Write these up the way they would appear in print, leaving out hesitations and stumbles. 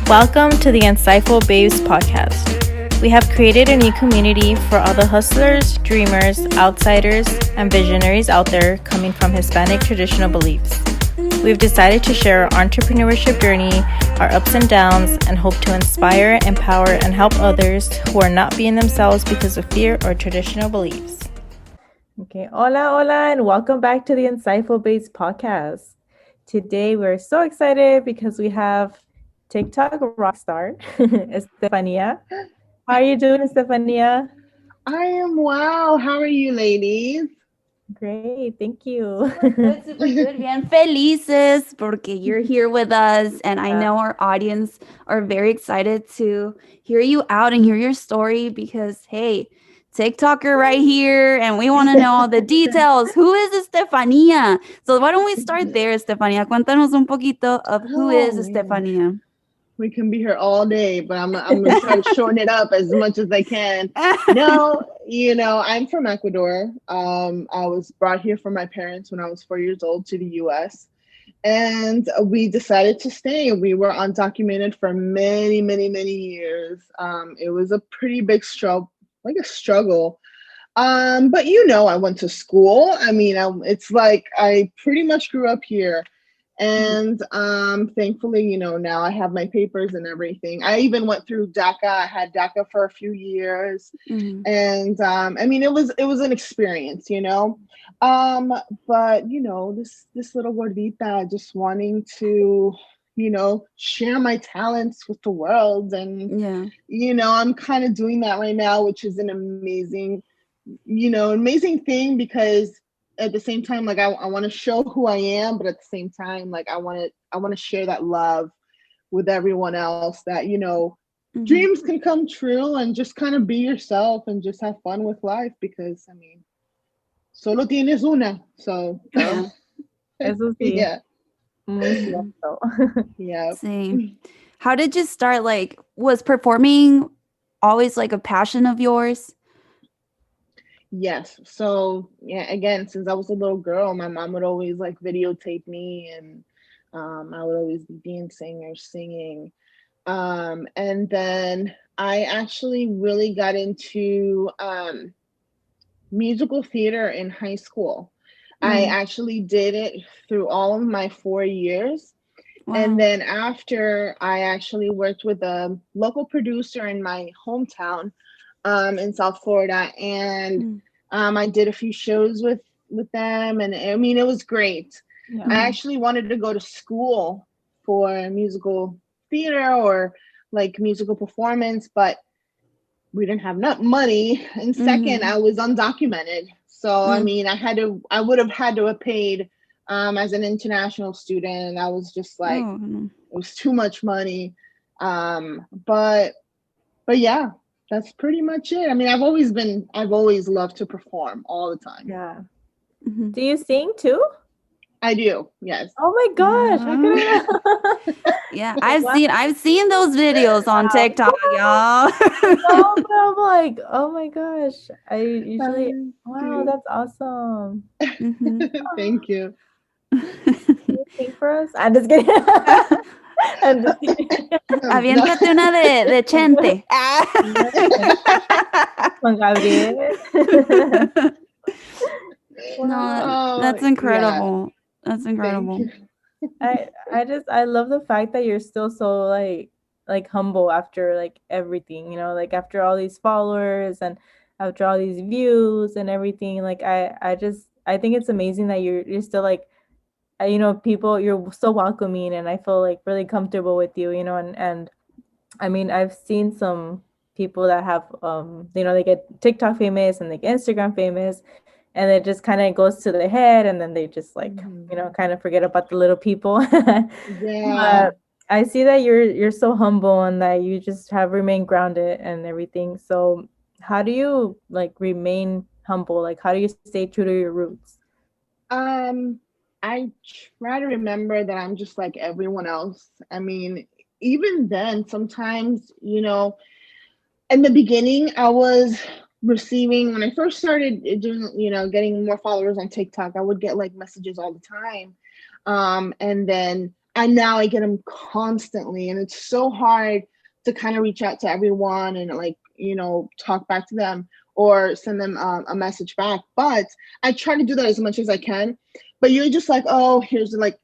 Welcome to the Insightfulbabes podcast. We have created a new community for all the hustlers, dreamers, outsiders, and visionaries out there coming from Hispanic traditional beliefs. We've decided to share our entrepreneurship journey, our ups and downs, and hope to inspire, empower, and help others who are not being themselves because of fear or traditional beliefs. Okay, hola, and welcome back to the Insightfulbabes podcast. Today, we're so excited because we have TikTok rockstar, Estefania. How are you doing, Estefania? I am well. How are you, ladies? Great, thank you. Super good. Bien felices porque you're here with us. And I know our audience are very excited to hear you out and hear your story because, hey, TikToker right here, and we want to know all the details. Who is Estefania? So why don't we start there, Estefania? Cuéntanos un poquito of who is Estefania. We can be here all day, but I'm gonna try to shorten it up as much as I can. No, I'm from Ecuador. I was brought here from my parents when I was 4 years old to the U.S. And we decided to stay. We were undocumented for many, many, many years. It was a pretty big struggle. But I went to school. It's like I pretty much grew up here. And thankfully, now I have my papers and everything. I even went through Daca. I had Daca for a few years. Mm-hmm. And it was an experience, but this little gordita just wanting to share my talents with the world. And I'm kind of doing that right now, which is an amazing thing, because at the same time, like I want to show who I am, but at the same time, like I want to share that love with everyone else, that mm-hmm. dreams can come true, and just kind of be yourself and just have fun with life, because solo tienes una. So Eso sí. Yeah. Mm-hmm. Yeah. Same. How did you start? Like, was performing always like a passion of yours? Yes. So again, since I was a little girl, my mom would always like videotape me, and I would always be dancing or singing. And then I actually really got into musical theater in high school. Mm-hmm. I actually did it through all of my 4 years. Wow. And then after, I actually worked with a local producer in my hometown in South Florida, and I did a few shows with them, and it was great. Yeah. I actually wanted to go to school for musical theater or like musical performance, but we didn't have enough money. And second, I was undocumented, so I would have had to have paid as an international student, and I was just like, it was too much money. But yeah. That's pretty much it. I've always loved to perform all the time. Yeah. Mm-hmm. Do you sing too? I do. Yes. Oh my gosh. Yeah. I've seen those videos on TikTok, y'all. No, but I'm like, oh my gosh. I usually, wow, that's awesome. Mm-hmm. Thank you. Can you sing for us? I'm just kidding. Aviéntate una de Chente. Juan Gabriel. No, that's incredible. Yeah. That's incredible. I love the fact that you're still so like humble after like everything, like after all these followers and after all these views and everything. Like I think it's amazing that you're still like, people, you're so welcoming, and I feel like really comfortable with you, and I've seen some people that have, they get TikTok famous and they get Instagram famous, and it just kind of goes to their head, and then they just like, kind of forget about the little people. Yeah. But I see that you're so humble, and that you just have remained grounded and everything. So how do you like remain humble? Like, how do you stay true to your roots? I try to remember that I'm just like everyone else. Even then, sometimes, in the beginning, I was receiving, when I first started doing, getting more followers on TikTok, I would get like messages all the time. And then and now I get them constantly, and it's so hard to kind of reach out to everyone and like, you know, talk back to them or send them a message back. But I try to do that as much as I can. But you're just like, oh, here's like,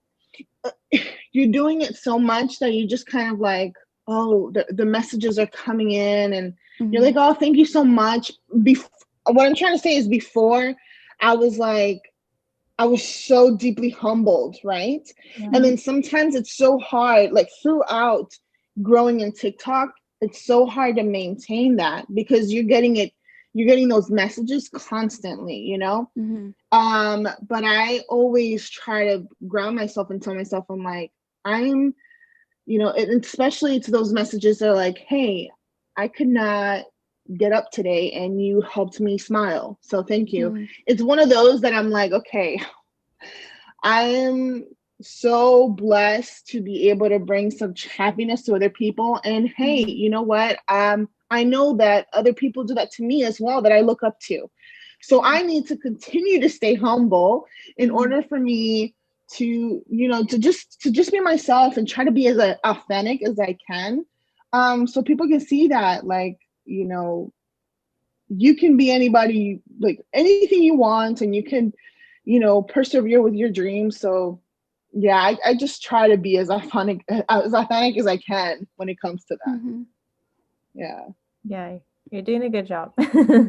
you're doing it so much that you just kind of like, oh, the messages are coming in, and you're like, oh, thank you so much. What I'm trying to say is, before I was like, I was so deeply humbled, right? Yeah. And then sometimes it's so hard, like throughout growing in TikTok, it's so hard to maintain that because you're getting those messages constantly, you know? But I always try to ground myself and tell myself, I'm like, I'm, you know, especially to those messages that are like, hey, I could not get up today and you helped me smile, so thank you. It's one of those that I'm like, okay, I am so blessed to be able to bring some happiness to other people, and hey, you know what, I know that other people do that to me as well, that I look up to. So I need to continue to stay humble in order for me to, you know, to just be myself and try to be as authentic as I can, so people can see that, like, you know, you can be anybody, like anything you want, and you can, you know, persevere with your dreams. So yeah, I just try to be as authentic as I can when it comes to that. Yeah, you're doing a good job.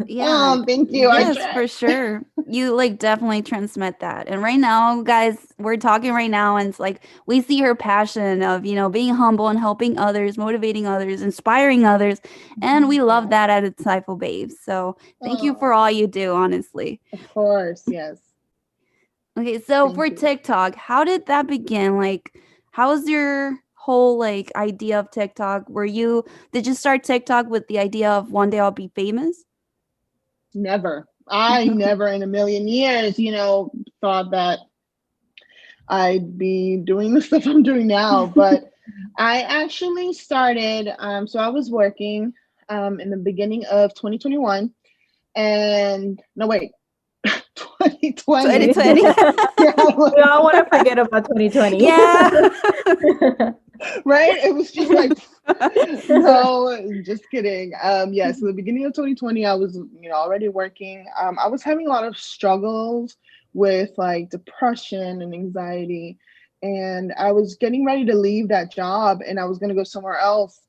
Yeah. Thank you. Yes, for sure. You like definitely transmit that. And right now, guys, we're talking right now, and it's like we see her passion of, you know, being humble and helping others, motivating others, inspiring others. And we love that at Insightfulbabes. So thank you for all you do, honestly. Of course, yes. Okay, so for TikTok, how did that begin? Like, how was your whole like idea of TikTok? Did you start TikTok with the idea of one day I'll be famous? Never. I never in a million years, you know, thought that I'd be doing the stuff I'm doing now. But I actually started, so I was working in the beginning of 2021, and no, wait, 2020. 2020. We all want to forget about 2020. Yeah. Right? It was just like, no, just kidding. Yeah, so the beginning of 2020, I was, you know, already working. I was having a lot of struggles with like depression and anxiety, and I was getting ready to leave that job, and I was going to go somewhere else.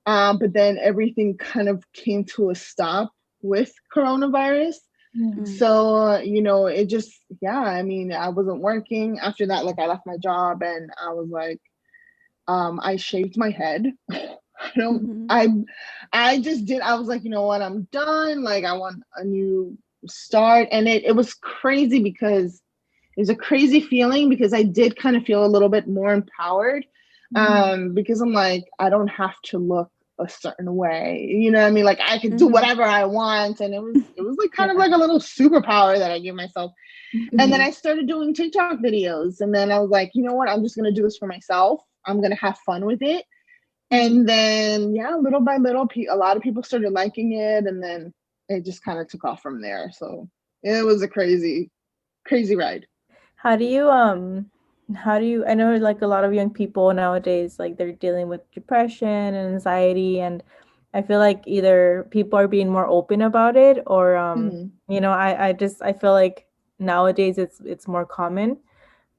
But then everything kind of came to a stop with coronavirus. So, you know, it just, yeah, I mean, I wasn't working after that. Like, I left my job, and I was like, I shaved my head. I just did. I was like, you know what, I'm done. Like, I want a new start. And it was crazy because it was a crazy feeling, because I did kind of feel a little bit more empowered, because I'm like, I don't have to look a certain way, you know what I mean? Like, I could do whatever I want. And it was like kind of like a little superpower that I gave myself. And then I started doing TikTok videos, and then I was like, you know what, I'm just going to do this for myself. I'm going to have fun with it. And then, yeah, little by little, a lot of people started liking it, and then it just kind of took off from there. So it was a crazy, crazy ride. How do you, I know like a lot of young people nowadays, like they're dealing with depression and anxiety, and I feel like either people are being more open about it, or, you know, I feel like nowadays it's more common.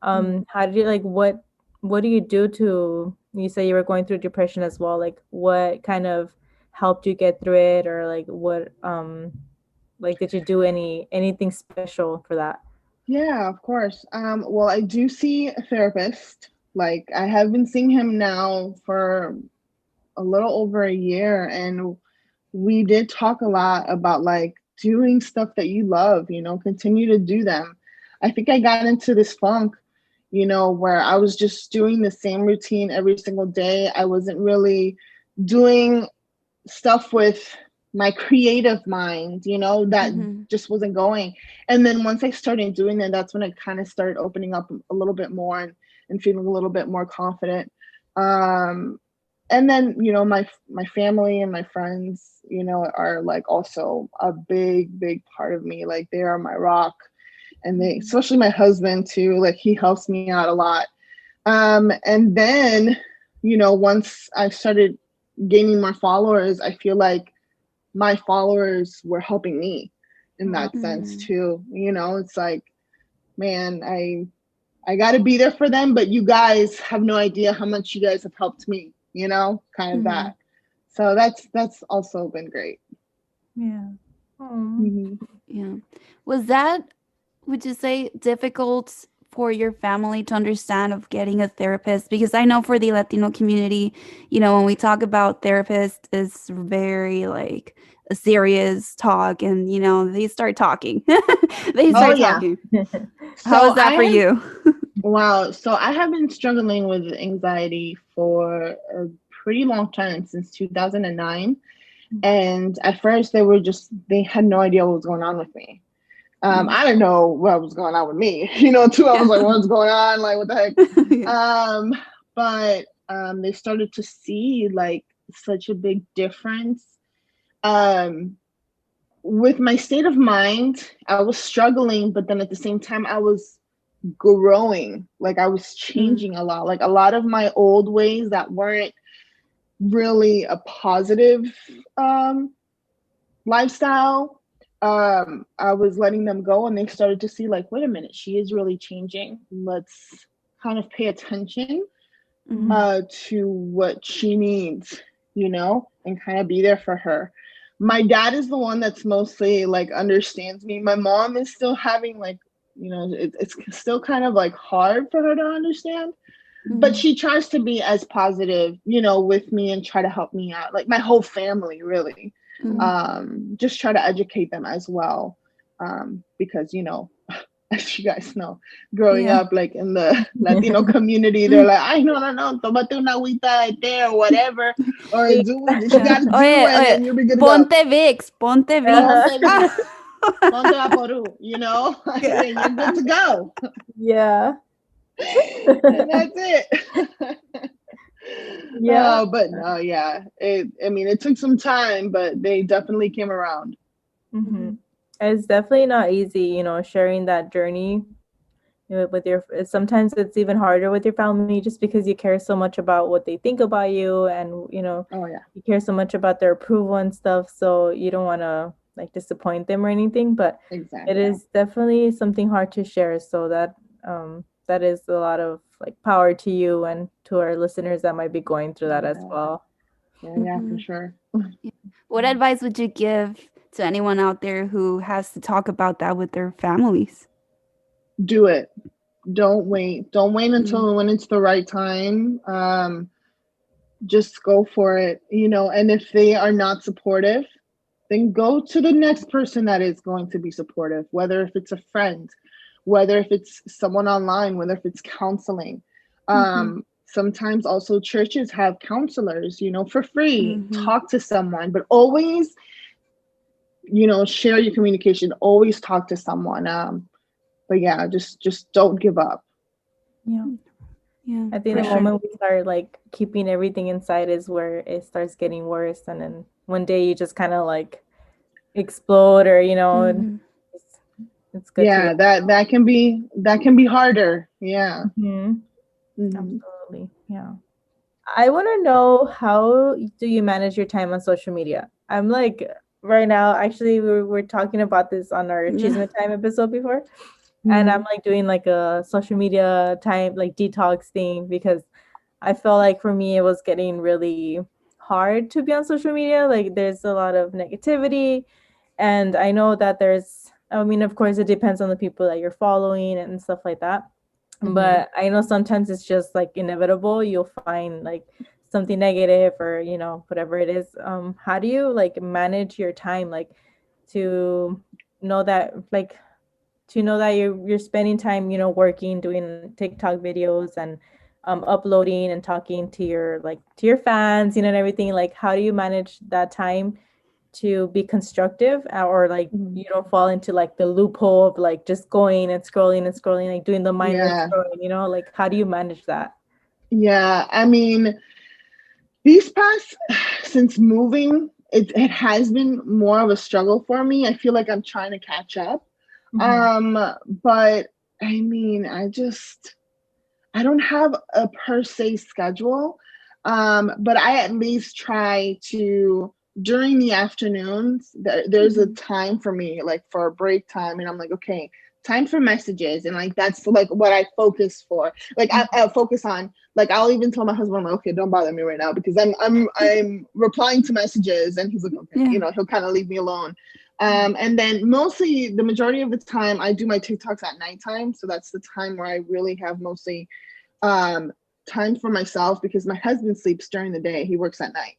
How did you, like, what do you do to, you say you were going through depression as well, like what kind of helped you get through it, or like what, like, did you do anything special for that? Yeah, of course. Well, I do see a therapist. Like, I have been seeing him now for a little over a year, and we did talk a lot about like doing stuff that you love, you know, continue to do them. I think I got into this funk, you know, where I was just doing the same routine every single day. I wasn't really doing stuff with my creative mind, you know, that just wasn't going. And then once I started doing that, that's when I kind of started opening up a little bit more, and feeling a little bit more confident. And then, you know, my family and my friends, you know, are like also a big, big part of me. Like, they are my rock, and especially my husband too. Like, he helps me out a lot. And then, once I started gaining more followers, I feel like my followers were helping me in that sense too. It's like, man, I got to be there for them, but you guys have no idea how much you guys have helped me, kind of that. So that's also been great. Yeah. Yeah. Was that, would you say, difficult for your family to understand of getting a therapist? Because I know for the Latino community, when we talk about therapists, it's very like a serious talk, and they start talking. Talking. How was that for you? Wow. So I have been struggling with anxiety for a pretty long time, since 2009. And at first they had no idea what was going on with me. I didn't know what was going on with me, too. I was like, what's going on? Like, what the heck? But they started to see like such a big difference. With my state of mind, I was struggling, but then at the same time, I was growing. Like, I was changing a lot. Like, a lot of my old ways that weren't really a positive lifestyle, I was letting them go, and they started to see like, wait a minute, she is really changing. Let's kind of pay attention to what she needs, and kind of be there for her. My dad is the one that's mostly like understands me. My mom is still having like, it's still kind of like hard for her to understand. But she tries to be as positive, with me, and try to help me out. Like, my whole family, really. Just try to educate them as well. Because, as you guys know, growing up, like, in the Latino community, they're like, ay, no, tomate una agüita right there, or whatever. Or do what you gotta do, and then you'll be good to go. Ponte Vicks. Ponte Vaporu, and you're good to go. Yeah. And that's it. Yeah. But no, yeah. It took some time, but they definitely came around. It's definitely not easy, sharing that journey with sometimes it's even harder with your family, just because you care so much about what they think about you, and you care so much about their approval and stuff, so you don't want to like disappoint them or anything. But it is definitely something hard to share, so that that is a lot of like power to you and to our listeners that might be going through that as well. Yeah, for sure. What advice would you give to anyone out there who has to talk about that with their families? Do it. Don't wait until when it's the right time. Just go for it, and if they are not supportive, then go to the next person that is going to be supportive, whether if it's a friend, whether if it's someone online, whether if it's counseling. Sometimes also churches have counselors, for free. Talk to someone, but always, share your communication. Always talk to someone. But yeah, just don't give up. Yeah. I think the moment we start like keeping everything inside is where it starts getting worse, and then one day you just kind of like explode, or it's good. Yeah, that can be harder. Yeah. Absolutely. Yeah. I want to know, how do you manage your time on social media? I'm like, right now, actually, we're talking about this on our Achievement Time episode before. And I'm like doing like a social media time, like detox thing, because I felt like for me, it was getting really hard to be on social media. Like, there's a lot of negativity. And I know that of course, it depends on the people that you're following and stuff like that. But I know sometimes it's just like inevitable. You'll find like something negative, or, whatever it is. How do you like manage your time, like to know that you're spending time, working, doing TikTok videos, and uploading and talking to your fans, and everything? Like, how do you manage that time to be constructive, or like you don't fall into like the loophole of like just going and scrolling, like doing the mindless scrolling, like how do you manage that? Yeah, since moving, it has been more of a struggle for me. I feel like I'm trying to catch up. But I don't have a per se schedule, but I at least try to, during the afternoons, there's a time for me, like for a break time. And I'm like, okay, time for messages. And like, that's like what I focus for. Like I'll focus on, like, I'll even tell my husband, I'm like, okay, don't bother me right now because I'm replying to messages. And he's like, okay, he'll kind of leave me alone. And then mostly the majority of the time I do my TikToks at nighttime. So that's the time where I really have mostly time for myself because my husband sleeps during the day. He works at night.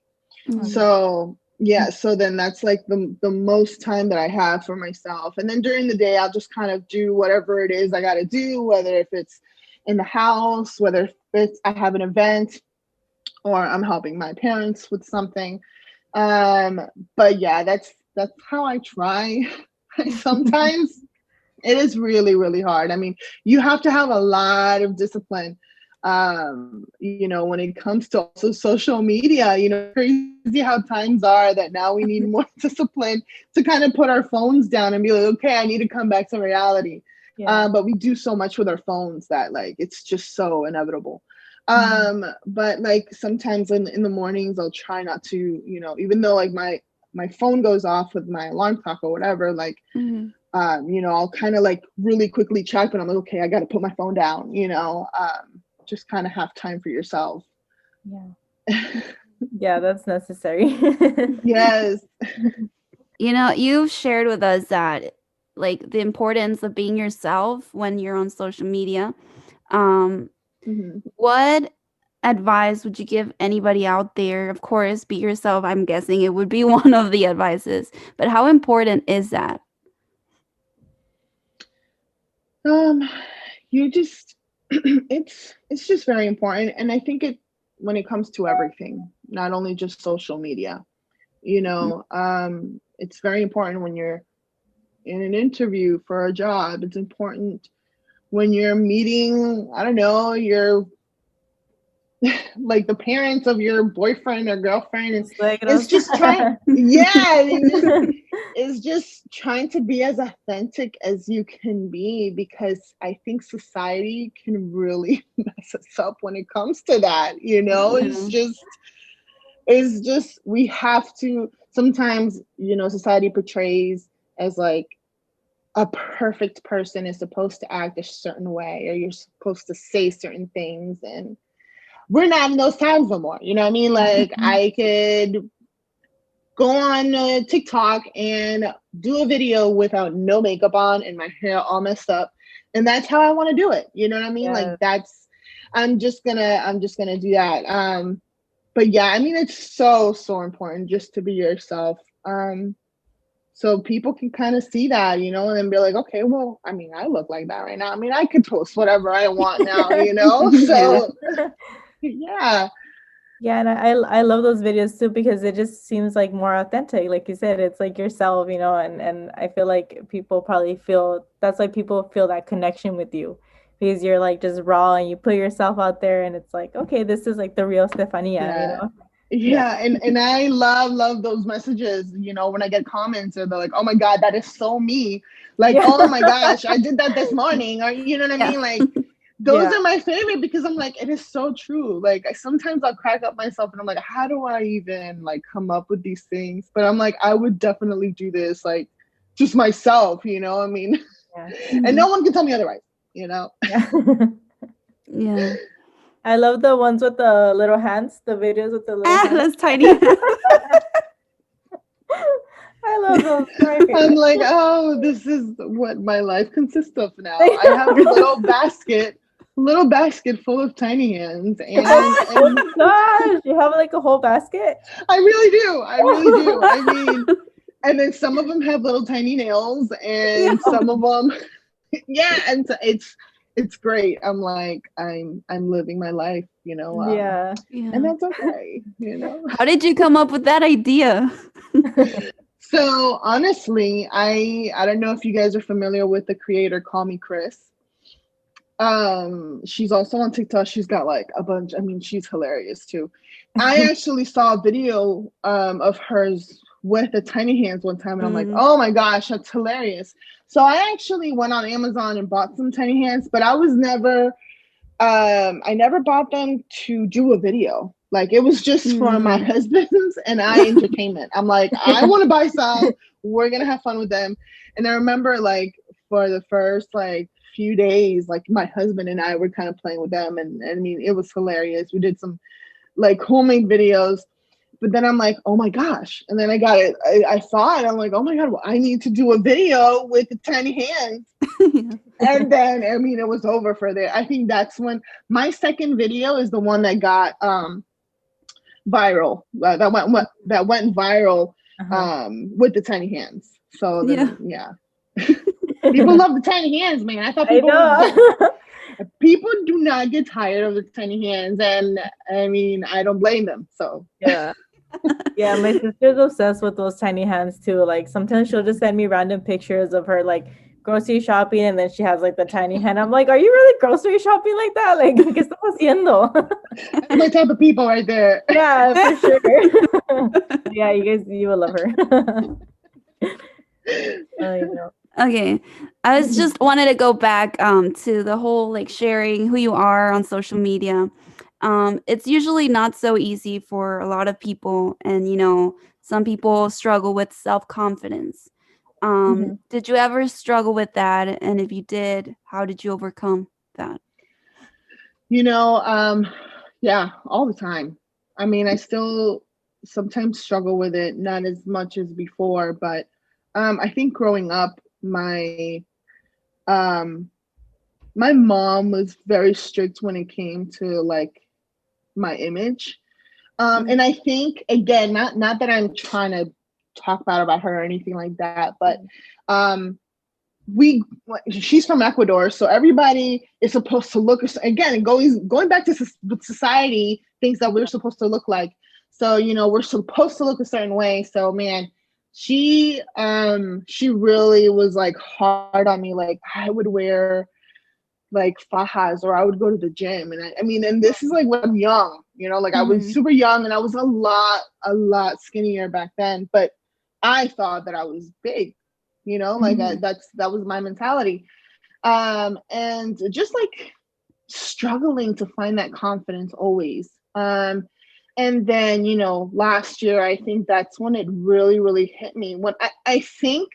So yeah, so then that's like the most time that I have for myself. And then during the day, I'll just kind of do whatever it is I got to do, whether if it's in the house, whether if it's I have an event or I'm helping my parents with something. But yeah, that's how I try. Sometimes it is really, really hard. I mean, you have to have a lot of discipline, when it comes to also social media. Crazy how times are that now we need more discipline to kind of put our phones down and be like, okay, I need to come back to reality. But we do so much with our phones that like it's just so inevitable. But like sometimes in the mornings I'll try not to, even though like my phone goes off with my alarm clock or whatever, like I'll kind of like really quickly check, but I'm like, okay, I got to put my phone down, just kind of have time for yourself. Yeah, that's necessary. Yes. You've shared with us that like the importance of being yourself when you're on social media. What advice would you give anybody out there? Of course, be yourself. I'm guessing it would be one of the advices, but how important is that? You just it's just very important. And I think when it comes to everything, not only just social media, it's very important when you're in an interview for a job. It's important when you're meeting, I don't know, you're like the parents of your boyfriend or girlfriend. It's just trying, it's just trying to be as authentic as you can be, because I think society can really mess us up when it comes to that. It's just we have to sometimes, society portrays as like a perfect person is supposed to act a certain way, or you're supposed to say certain things, and we're not in those times no more. You know what I mean? Like I could go on TikTok and do a video without no makeup on and my hair all messed up, and that's how I want to do it. You know what I mean? Like I'm just gonna do that. But yeah, I mean, it's so important just to be yourself. So people can kind of see that, and then be like, okay, well, I mean, I look like that right now. I mean, I could post whatever I want now, So yeah. Yeah, and I love those videos too, because it just seems like more authentic. Like you said, it's like yourself, and I feel like people probably feel that's why people feel that connection with you, because you're like just raw and you put yourself out there, and it's like, okay, this is like the real Estefania, Yeah, and I love those messages, when I get comments or they're like, oh my God, that is so me. Like, oh my gosh, I did that this morning. Or you know what I mean? Like those are my favorite, because I'm like, it is so true. Like sometimes I'll crack up myself and I'm like, how do I even like come up with these things? But I'm like, I would definitely do this, like just myself, I mean, and no one can tell me otherwise, Yeah. I love the ones with the little hands, the videos with the little hands. That's tiny. I love those. I'm like, oh, this is what my life consists of now. I have a little basket full of tiny hands. And oh my gosh, you have like a whole basket? I really do. I mean, and then some of them have little tiny nails, and some of them, and so it's great. I'm like, I'm living my life, and that's okay, How did you come up with that idea? So honestly, I don't know if you guys are familiar with the creator Call Me Chris. She's also on TikTok. She's got like a bunch. I mean, she's hilarious too. I actually saw a video of hers with the tiny hands one time, and I'm like, oh my gosh, that's hilarious. So I actually went on Amazon and bought some tiny hands, but I was never I never bought them to do a video. Like, it was just for my husband's and I entertainment. I'm like, I want to buy some. We're going to have fun with them. And I remember, like, for the first, like, few days, like, my husband and I were kind of playing with them. And I mean, it was hilarious. We did some, like, homemade videos. But then I'm like, oh my gosh. And then I got it. I saw it. I'm like, oh my God, well, I need to do a video with the tiny hands. And then, I mean, it was over for there. I think that's when my second video is the one that got viral. That went viral with the tiny hands. So then, yeah. People love the tiny hands, man. I thought people do not get tired of the tiny hands. And I mean, I don't blame them. So yeah. Yeah, my sister's obsessed with those tiny hands too. Like, sometimes she'll just send me random pictures of her, like, grocery shopping, and then she has, like, the tiny hand. I'm like, are you really grocery shopping like that? Like, ¿qué estás haciendo? That's my type of people right there. Yeah, for sure. Yeah, you will love her. I know. Okay, I was just wanted to go back to the whole, like, sharing who you are on social media. It's usually not so easy for a lot of people, and some people struggle with self-confidence. Did you ever struggle with that? And if you did, how did you overcome that? Yeah, all the time. I mean, I still sometimes struggle with it, not as much as before, but I think growing up, my mom was very strict when it came to, like, my image. And I think, again, not that I'm trying to talk bad about her or anything like that, but she's from Ecuador, so everybody is supposed to look, again, going back to society, thinks that we're supposed to look like. So, we're supposed to look a certain way. So, man, she really was, like, hard on me. Like, I would wear, like, fajas, or I would go to the gym. And I mean, and this is, like, when I'm young, like, I was super young, and I was a lot skinnier back then, but I thought that I was big, like, that was my mentality. And just, like, struggling to find that confidence always. And then, last year, I think that's when it really, really hit me. When I think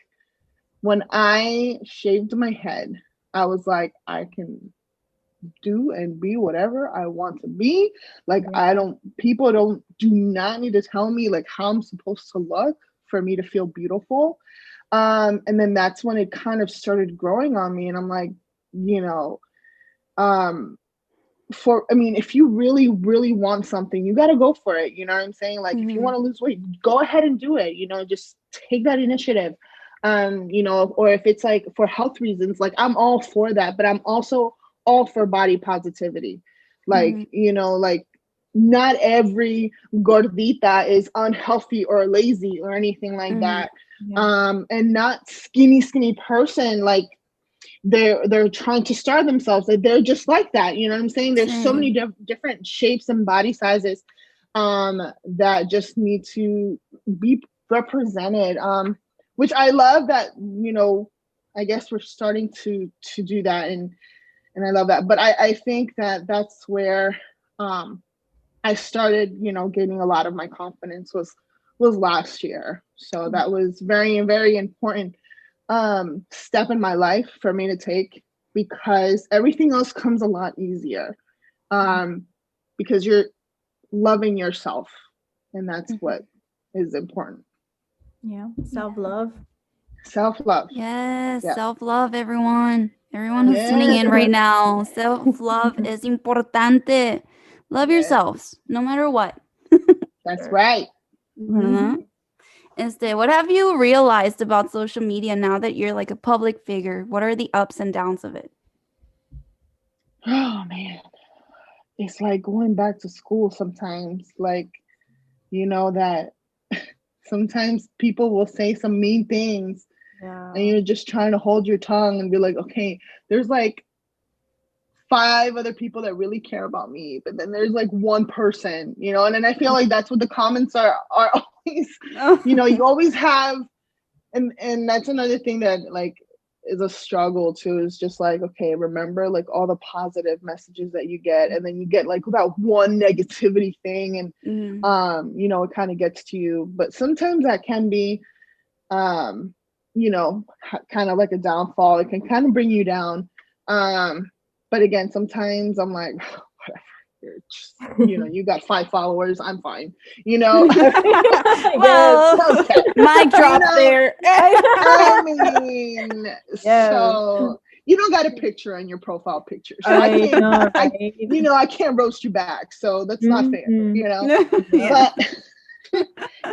when I shaved my head, I was like, I can do and be whatever I want to be. Like, people do not need to tell me, like, how I'm supposed to look for me to feel beautiful. And then that's when it kind of started growing on me. And I'm like, if you really, really want something, you got to go for it. You know what I'm saying? Like, if you want to lose weight, go ahead and do it, just take that initiative. Or if it's, like, for health reasons, like, I'm all for that, but I'm also all for body positivity. Like, like, not every gordita is unhealthy or lazy or anything like that. Yeah. And not skinny person, like, they're trying to starve themselves. Like, they're just like that. You know what I'm saying? There's so many different shapes and body sizes that just need to be represented. Which I love that, I guess we're starting to do that, and I love that. But I think that that's where I started, gaining a lot of my confidence was last year. So that was very, very important step in my life for me to take, because everything else comes a lot easier because you're loving yourself, and that's what is important. Yeah, self-love. Yes, self-love, everyone who's tuning in right now. Self-love is importante. Love yourselves no matter what. That's right. What have you realized about social media now that you're, like, a public figure? What are the ups and downs of it? Oh man, it's like going back to school sometimes. Like, that sometimes people will say some mean things, and you're just trying to hold your tongue and be like, okay, there's, like, 5 other people that really care about me, but then there's, like, one person, and then I feel like that's what the comments are always, you always have, and that's another thing that, like, is a struggle too. It's just like, okay, remember like all the positive messages that you get, and then you get like that one negativity thing, and you know, it kind of gets to you. But sometimes that can be you know, kind of like a downfall. It can kind of bring you down. But again, sometimes I'm like, whatever. Just, you know, you got 5 followers, I'm fine. You know, well, okay. Mic drop there. I mean, so you don't got a picture on your profile picture, so I can't roast you back. So that's not fair, you know. But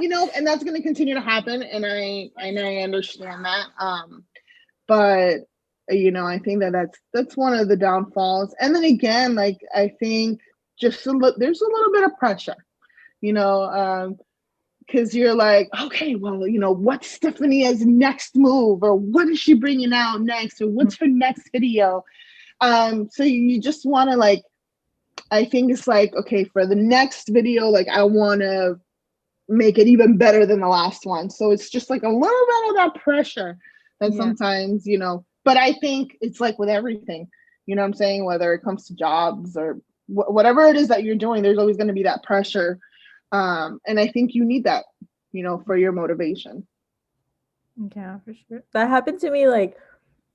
you know, and that's going to continue to happen, and I understand that. But you know, I think that's one of the downfalls. And then again, like I think there's a little bit of pressure, you know, because you're like, okay, well, you know, what's Stefania's next move, or what is she bringing out next, or what's her next video? So you just want to, like, I think it's like, okay, for the next video, like I want to make it even better than the last one. So it's just like a little bit of that pressure that sometimes, you know, but I think it's like with everything, you know what I'm saying? Whether it comes to jobs or whatever it is that you're doing, there's always going to be that pressure. And I think you need that, you know, for your motivation. Yeah, for sure. That happened to me like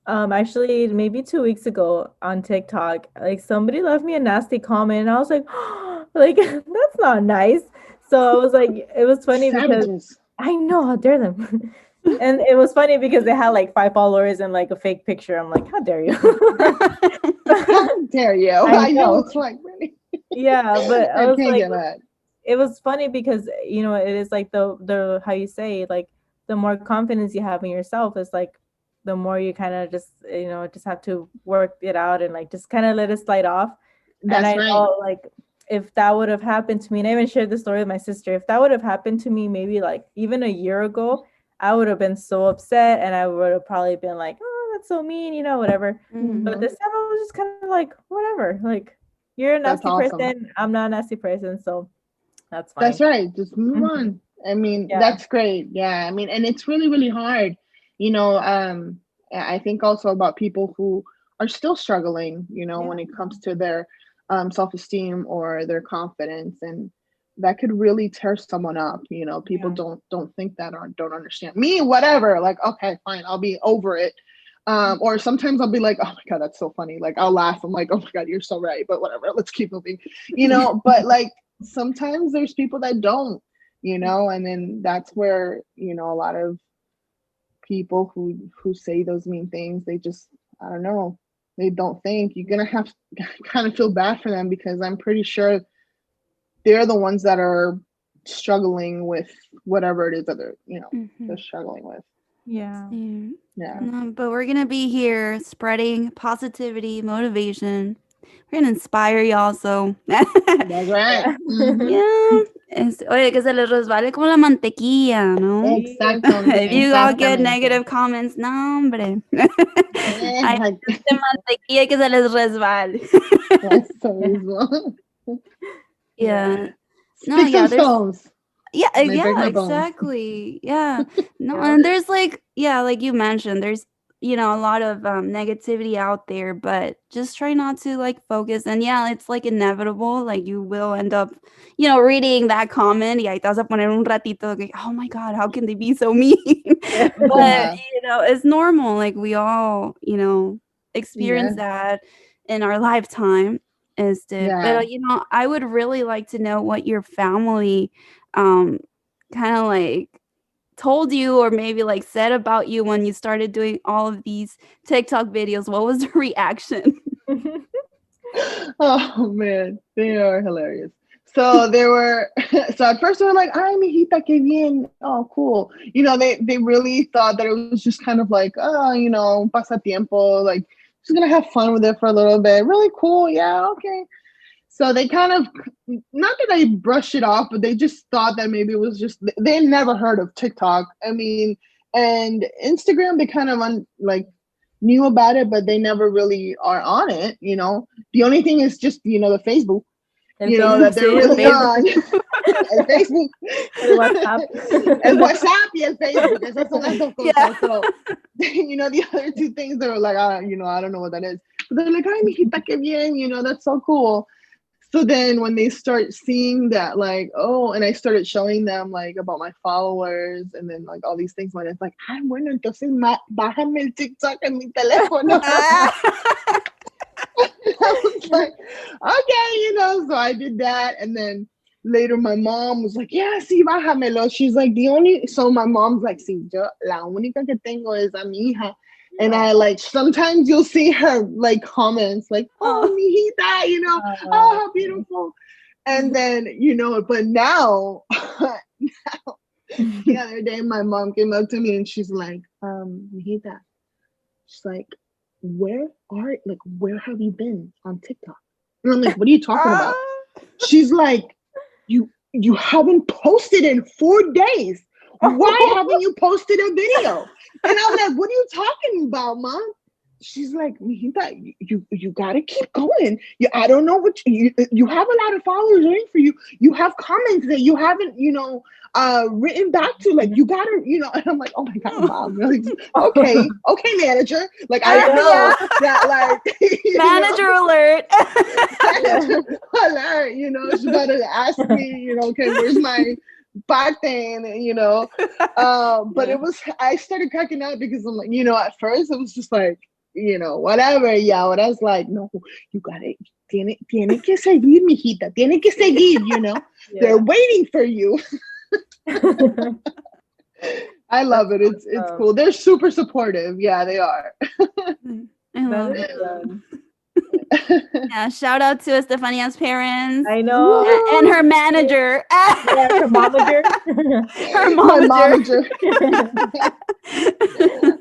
actually maybe 2 weeks ago on TikTok. Like somebody left me a nasty comment, and I was like, oh, like that's not nice. So I was like, it was funny because I know, how dare them. And it was funny because they had like 5 followers and like a fake picture. I'm like, how dare you? How dare you? I know it's like really. Yeah, but I was can't like, get that. It was funny because, you know, it is like the how you say, like the more confidence you have in yourself is like the more you kind of just, you know, just have to work it out and like just kind of let it slide off. That's and I right. know, like, if that would have happened to me, and I even shared the story with my sister, if that would have happened to me maybe like even a year ago, I would have been so upset, and I would have probably been like, oh, that's so mean, you know, whatever. But this time I was just kind of like, whatever, like, you're a nasty person, I'm not a nasty person, so that's fine. That's right. Just move on. I mean, that's great. Yeah. I mean, and it's really, really hard, you know. I think also about people who are still struggling, you know, when it comes to their self-esteem or their confidence, and that could really tear someone up. You know, people don't think that or don't understand me, whatever. Like, okay, fine, I'll be over it. Or sometimes I'll be like, oh my God, that's so funny. Like, I'll laugh. I'm like, oh my God, you're so right. But whatever, let's keep moving, you know. But like, sometimes there's people that don't, you know, and then that's where, you know, a lot of people who say those mean things, they just, I don't know, they don't think. You're gonna have to kind of feel bad for them, because I'm pretty sure they're the ones that are struggling with whatever it is that they're, you know, they're struggling with. Yeah. But we're gonna be here spreading positivity, motivation. We're gonna inspire y'all, so That's right. Yeah. Oye, que se les resbale como la mantequilla, ¿no? Exactamente. If you all get negative comments, no, hombre. Hay mantequilla que se les resbale. Eso mismo. Yeah. No, yeah, there's exactly. Yeah. No, and there's like, like you mentioned, there's, you know, a lot of negativity out there, but just try not to like focus. And it's like inevitable, like you will end up, you know, reading that comment, y ahí te vas a poner un ratito like, oh my God, how can they be so mean? But you know, it's normal, like we all, you know, experience that in our lifetime. But you know, I would really like to know what your family kind of like told you, or maybe like said about you when you started doing all of these TikTok videos. What was the reaction? Oh man, they are hilarious. So so at first they were like, ay, mijita, que bien. Oh, cool. You know, they really thought that it was just kind of like, oh, you know, pasatiempo, like just gonna have fun with it for a little bit. Really cool. Yeah, okay. So they kind of, not that they brushed it off, but they just thought that maybe it was just, they never heard of TikTok. I mean, and Instagram, they kind of knew about it, but they never really are on it, you know. The only thing is just, you know, the Facebook. that they're really on. El Facebook. El WhatsApp. El WhatsApp y el Facebook. Esas son las dos cosas. So, the other two things, they were like, I don't know what that is. But they're like, ay, mijita, qué bien, that's so cool. So then when they start seeing that, like, oh, and I started showing them, like, about my followers and then, like, all these things, when it's like, ay, bueno, entonces bájame el TikTok en mi teléfono. I was like, okay, so I did that. And then later my mom was like, yeah, sí, bájamelo. She's like, so my mom's like, sí, la única que tengo es a mi hija. And I like, sometimes you'll see her like comments like, oh, mijita, oh, how beautiful. And then, but now, the other day, my mom came up to me and she's like, mijita, she's like, where have you been on TikTok? And I'm like, what are you talking about? She's like, you haven't posted in 4 days. Why haven't you posted a video? And I'm like, what are you talking about, Mom? She's like, mijita, you gotta keep going. I don't know what you have a lot of followers waiting for you. You have comments that you haven't, written back to. Like, you gotta, and I'm like, oh my God, Mom, really? Okay, manager. Like, I know that, like, manager alert. Manager alert. She gotta ask me, okay, where's my parte, but it was, I started cracking up because I'm like, at first it was just like, whatever, but I was like, no, you gotta, tiene que seguir, mijita, tiene que seguir, they're waiting for you. I love it. It's cool. They're super supportive. Yeah, they are. I love it. Yeah, shout out to Estefania's parents. I know. And her manager. Her momager. Her momager.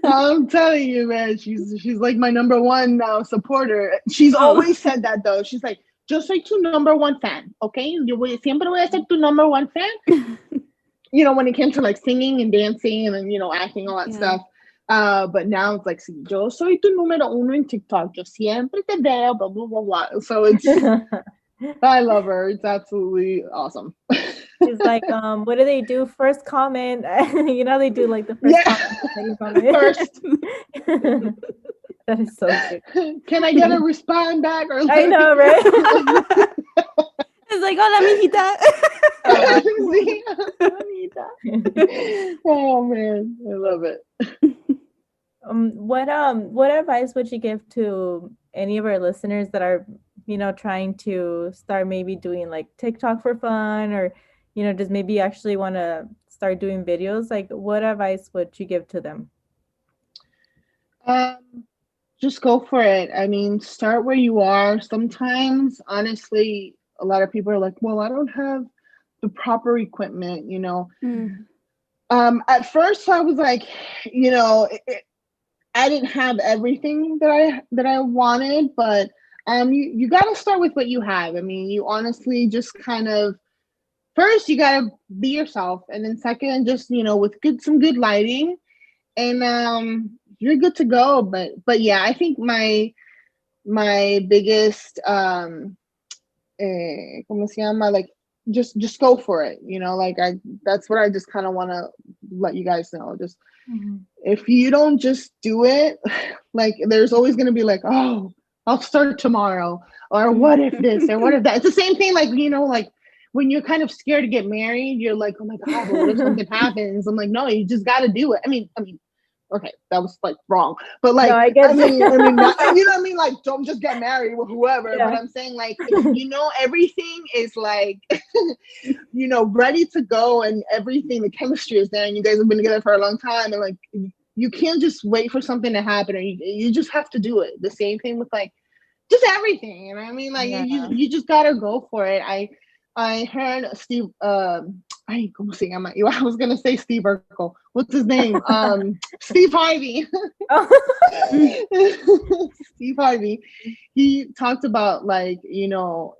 I'm telling you, man, she's like my number one now supporter. She's always said that though. She's like, yo soy tu number one fan, okay? Siempre voy a ser tu number one fan. When it came to like singing and dancing and then, acting, all that stuff. But now it's like, sí, yo soy tu número uno en TikTok. Yo siempre te veo, blah, blah, blah, blah. So it's, I love her. It's absolutely awesome. She's like, what do they do? First comment. They do like the first comment. First. That is so cute. Can I get a respond back? Or I know, right? It's like, hola, mijita. Oh man, I love it. What advice would you give to any of our listeners that are, trying to start maybe doing like TikTok for fun, or, just maybe actually want to start doing videos? Like, what advice would you give to them? Just go for it. I mean, start where you are. Sometimes, honestly, a lot of people are like, well, I don't have the proper equipment, At first I was like, I didn't have everything that I wanted, but you got to start with what you have. I mean, you honestly just kind of, first you got to be yourself, and then second, just, with some good lighting, and you're good to go. But yeah, I think my biggest ¿cómo se llama? Like, just go for it, that's what I just kind of want to let you guys know. Just if you don't just do it, like, there's always going to be like, oh, I'll start tomorrow, or what if this, or what if that. It's the same thing, like, like when you're kind of scared to get married, you're like, oh my God, what if something happens? I'm like, no, you just got to do it. I mean, okay, that was like wrong, but like, no, I mean, not, you know what I mean? Like, don't just get married with whoever. Yeah. But I'm saying, like, everything is like, ready to go, and everything, the chemistry is there, and you guys have been together for a long time, and like, you can't just wait for something to happen, or you just have to do it. The same thing with like, just everything. You know what I mean? Like, you just gotta go for it. I heard Steve. ¿Cómo se llama? I was gonna say Steve Urkel. What's his name? Steve Harvey. Steve Harvey. He talked about, like,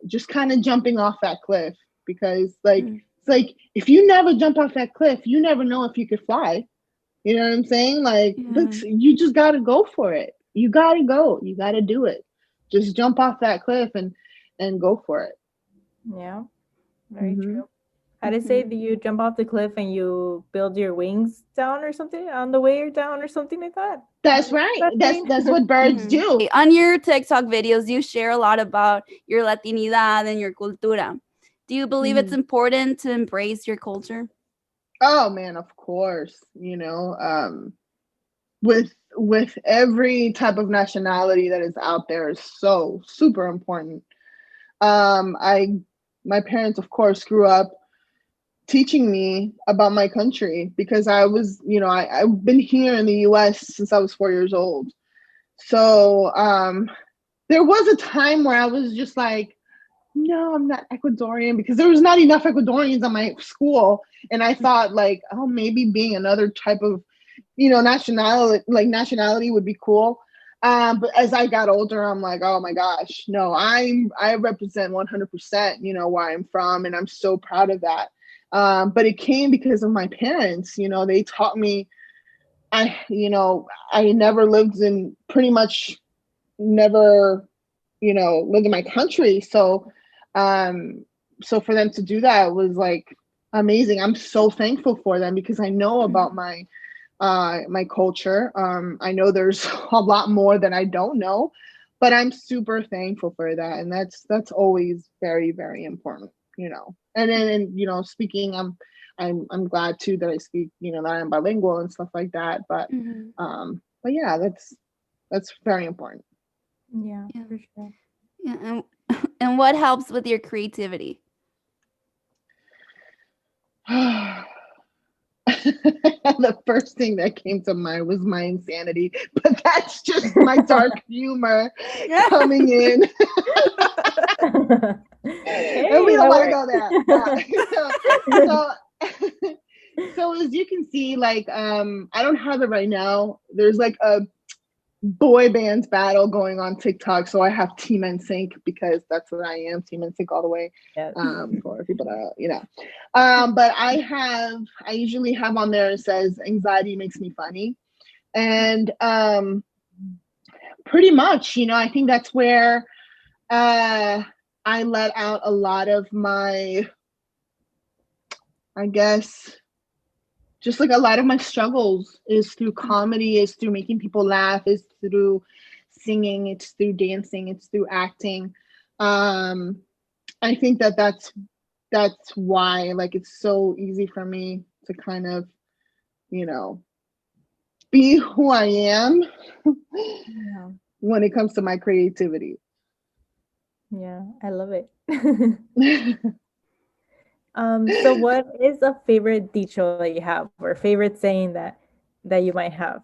just kind of jumping off that cliff, because like it's like, if you never jump off that cliff, you never know if you could fly. You know what I'm saying? Like, you just gotta go for it. You gotta go. You gotta do it. Just jump off that cliff and go for it. Yeah, very Mm-hmm. true. How to say, do you jump off the cliff and you build your wings down or something on the way down or something like that? That's right. That saying? That's what birds do. On your TikTok videos, you share a lot about your Latinidad and your cultura. Do you believe it's important to embrace your culture? Oh man, of course. With every type of nationality that is out there is so super important. I My parents, of course, grew up teaching me about my country because I was, I've been here in the US since I was 4 years old. So there was a time where I was just like, no, I'm not Ecuadorian, because there was not enough Ecuadorians in my school. And I thought like, oh, maybe being another type of, nationality would be cool. But as I got older, I'm like, oh my gosh, no, I represent 100%, where I'm from. And I'm so proud of that. But it came because of my parents. They taught me. I never lived in, pretty much never, lived in my country. So for them to do that was like amazing. I'm so thankful for them because I know about my culture. I know there's a lot more that I don't know, but I'm super thankful for that. And that's always very, very important, And then, speaking, I'm glad too that I speak, that I'm bilingual and stuff like that. But yeah, that's very important. Yeah, for sure. Yeah, and what helps with your creativity? The first thing that came to mind was my insanity, but that's just my dark humor coming in. And we don't want to go there. So as you can see, like, I don't have it right now. There's like a boy bands battle going on TikTok. So I have Team NSYNC because that's what I am, Team NSYNC all the way. Yes. For people to, but I usually have on there, it says anxiety makes me funny. And pretty much, I think that's where I let out a lot of my, I guess, just like a lot of my struggles is through comedy, is through making people laugh, is through singing, it's through dancing, it's through acting. I think that's why, like, it's so easy for me to kind of, be who I am when it comes to my creativity. Yeah, I love it. So what is a favorite dicho that you have, or favorite saying that you might have?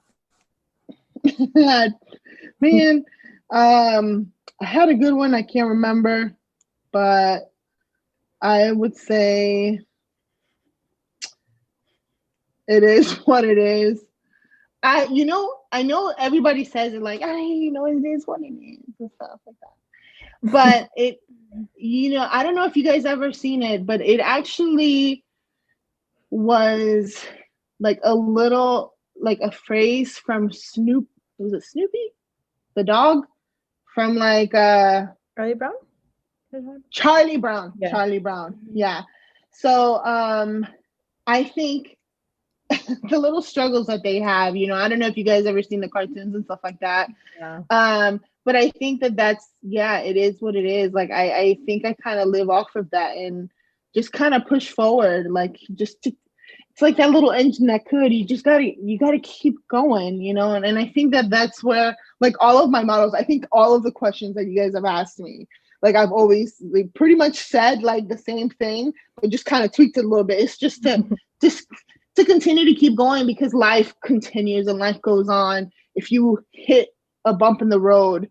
Man, I had a good one. I can't remember, but I would say it is what it is. I know everybody says it like, it is what it is and stuff like that. But it, I don't know if you guys ever seen it, but it actually was like a phrase from Snoop. Was it Snoopy? The dog from like Charlie Brown? Charlie Brown. Yeah. Charlie Brown. Yeah. So I think the little struggles that they have, I don't know if you guys ever seen the cartoons and stuff like that. Yeah. But I think it is what it is. Like, I think I kind of live off of that and just kind of push forward. Like, it's like that little engine that could, you gotta keep going, and I think that's where, like, all of my models, I think all of the questions that you guys have asked me, like, I've always pretty much said like the same thing, but just kind of tweaked it a little bit. It's just to continue to keep going, because life continues and life goes on. If you hit a bump in the road,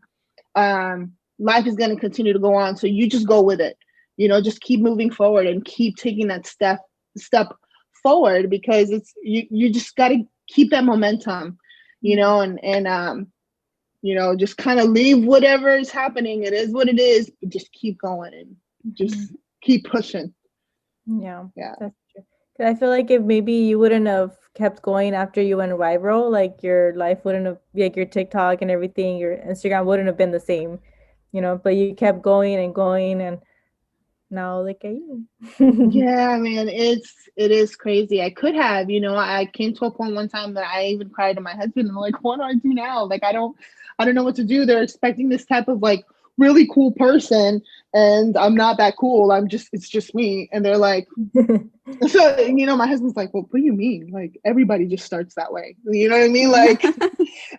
life is going to continue to go on. So you just go with it, just keep moving forward and keep taking that step forward, because it's you just got to keep that momentum, and just kind of leave whatever is happening. It is what it is, but just keep going and just keep pushing. Yeah, that's true. Because I feel like if maybe you wouldn't have kept going after you went viral, like, your life wouldn't have, like, your TikTok and everything, your Instagram wouldn't have been the same, but you kept going and going, and now look at you. Yeah, man, it is crazy. I could have, I came to a point one time that I even cried to my husband. I'm like, what do I do now? Like, I don't know what to do. They're expecting this type of like really cool person, and I'm not that cool. It's just me. And they're like, so, my husband's like, well, what do you mean? Like, everybody just starts that way. You know what I mean? Like,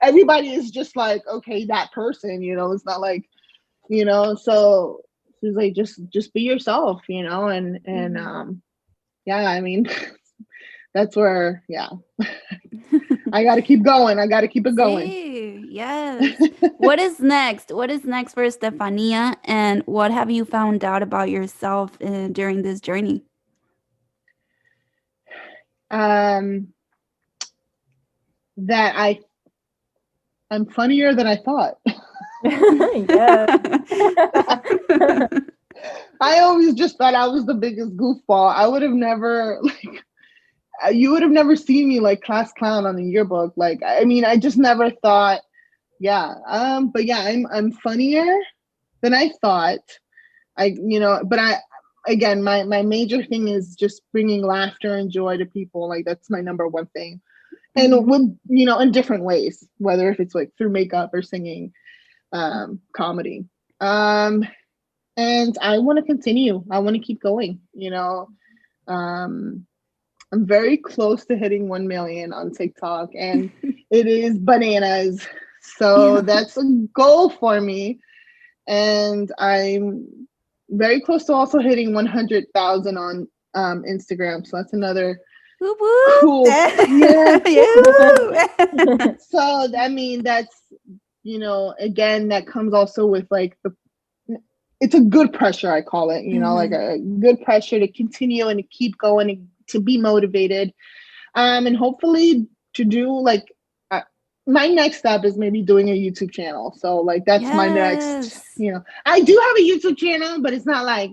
everybody is just like, okay, that person, it's not like, so he's like, just be yourself, and yeah, I mean, that's where, yeah, I got to keep going. I got to keep it going. See, yes. What is next? What is next for Estefania? And what have you found out about yourself during this journey? That I'm funnier than I thought. Yeah. I always just thought I was the biggest goofball. I would have never you would have never seen me like class clown on the yearbook. Like, I mean, I just never thought, yeah. But yeah, I'm funnier than I thought. Again, my major thing is just bringing laughter and joy to people. Like, that's my number one thing. And with, in different ways, whether if it's like through makeup or singing, comedy. And I want to continue. I want to keep going, I'm very close to hitting 1 million on TikTok, and it is bananas. So that's a goal for me. And I'm very close to also hitting 100,000 on Instagram. So that's another cool. Yeah. So, I mean, that's, again, that comes also with like it's a good pressure, I call it, like a good pressure to continue and to keep going and to be motivated. And hopefully to do like, my next step is maybe doing a YouTube channel. So like, that's my next, I do have a YouTube channel, but it's not like,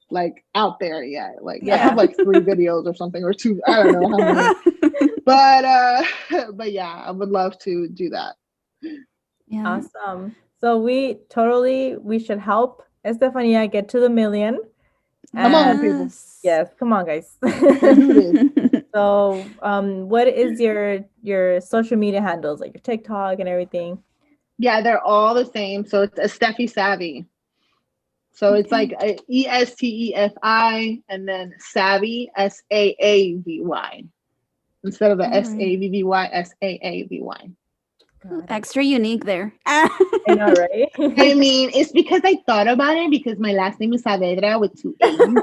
like out there yet. Like I have like 3 videos or something, or 2, I don't know how many. But yeah, I would love to do that. Yeah. Awesome. So we should help Estefania get to the 1 million. Come on, people. Yes, come on, guys. So, what is your social media handles, like your TikTok and everything? Yeah, they're all the same. So it's Estefi Savvy. So it's like ESTEFI and then Savvy, SAAVY, instead of the SAVVY, SAAVY. Extra unique there. I know, right? I mean, it's because I thought about it because my last name is Saavedra with 2 A's. So,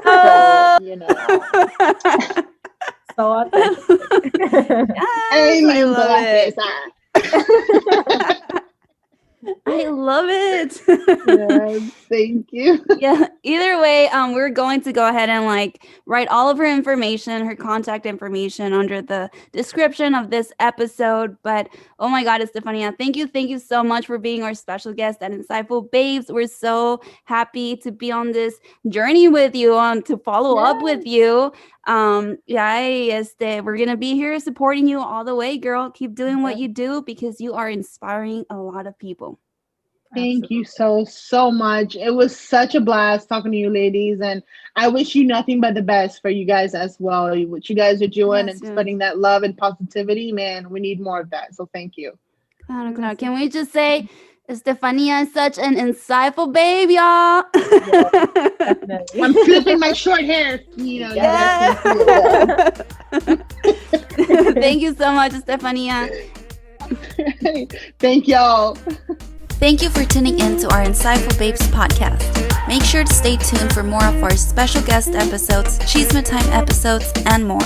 so authentic. I love it. I love it. Yes, thank you. Yeah. Either way, we're going to go ahead and like write all of her information, her contact information under the description of this episode. But oh my God, Estefania, thank you so much for being our special guest at Insightful Babes. We're so happy to be on this journey with you, to follow up with you. We're gonna be here supporting you all the way, girl. Keep doing what you do because you are inspiring a lot of people. Thank you so much. It was such a blast talking to you ladies, and I wish you nothing but the best for you guys as well. What you guys are doing and spreading that love and positivity, man, we need more of that. So thank you. Can we just say Estefania is such an insightful babe, y'all? Definitely. I'm flipping my short hair. Thank you so much, Estefania. Thank y'all. Thank you for tuning in to our Insightful Babes podcast. Make sure to stay tuned for more of our special guest episodes, Chisme Time episodes, and more.